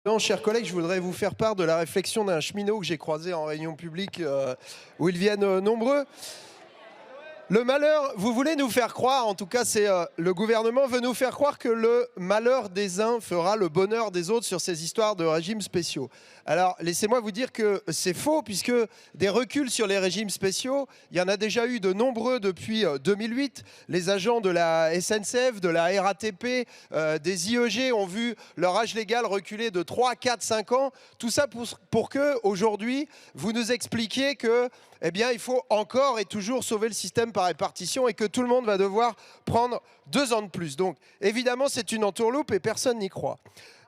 Non, chers collègues, je voudrais vous faire part de la réflexion d'un cheminot que j'ai croisé en réunion publique où ils viennent nombreux. Le malheur, vous voulez nous faire croire, en tout cas c'est le gouvernement veut nous faire croire que le malheur des uns fera le bonheur des autres sur ces histoires de régimes spéciaux. Alors laissez-moi vous dire que c'est faux puisque des reculs sur les régimes spéciaux, il y en a déjà eu de nombreux depuis 2008. Les agents de la SNCF, de la RATP, des IEG ont vu leur âge légal reculer de 3, 4, 5 ans. Tout ça pour que aujourd'hui vous nous expliquiez que eh bien, il faut encore et toujours sauver le système par répartition et que tout le monde va devoir prendre 2 ans de plus. Donc, évidemment, c'est une entourloupe et personne n'y croit.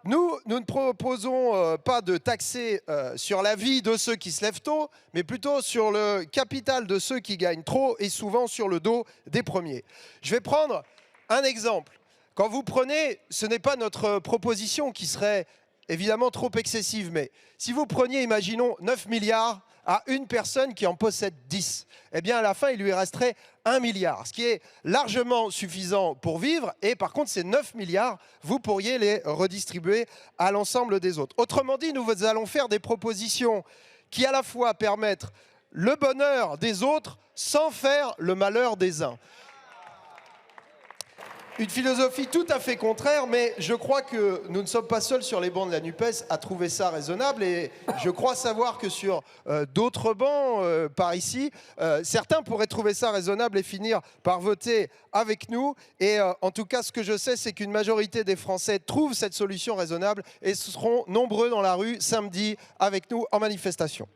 Nous ne proposons pas de taxer sur la vie de ceux qui se lèvent tôt, mais plutôt sur le capital de ceux qui gagnent trop et souvent sur le dos des premiers. Je vais prendre un exemple. Quand vous prenez, ce n'est pas notre proposition qui serait évidemment trop excessive, mais si vous preniez, imaginons, 9 milliards à une personne qui en possède 10, eh bien à la fin, il lui resterait 1 milliard, ce qui est largement suffisant pour vivre. Et par contre, ces 9 milliards, vous pourriez les redistribuer à l'ensemble des autres. Autrement dit, nous allons faire des propositions qui à la fois permettent le bonheur des autres sans faire le malheur des uns. Une philosophie tout à fait contraire, mais je crois que nous ne sommes pas seuls sur les bancs de la NUPES à trouver ça raisonnable. Et je crois savoir que sur d'autres bancs par ici, certains pourraient trouver ça raisonnable et finir par voter avec nous. Et en tout cas, ce que je sais, c'est qu'une majorité des Français trouvent cette solution raisonnable et seront nombreux dans la rue samedi avec nous en manifestation.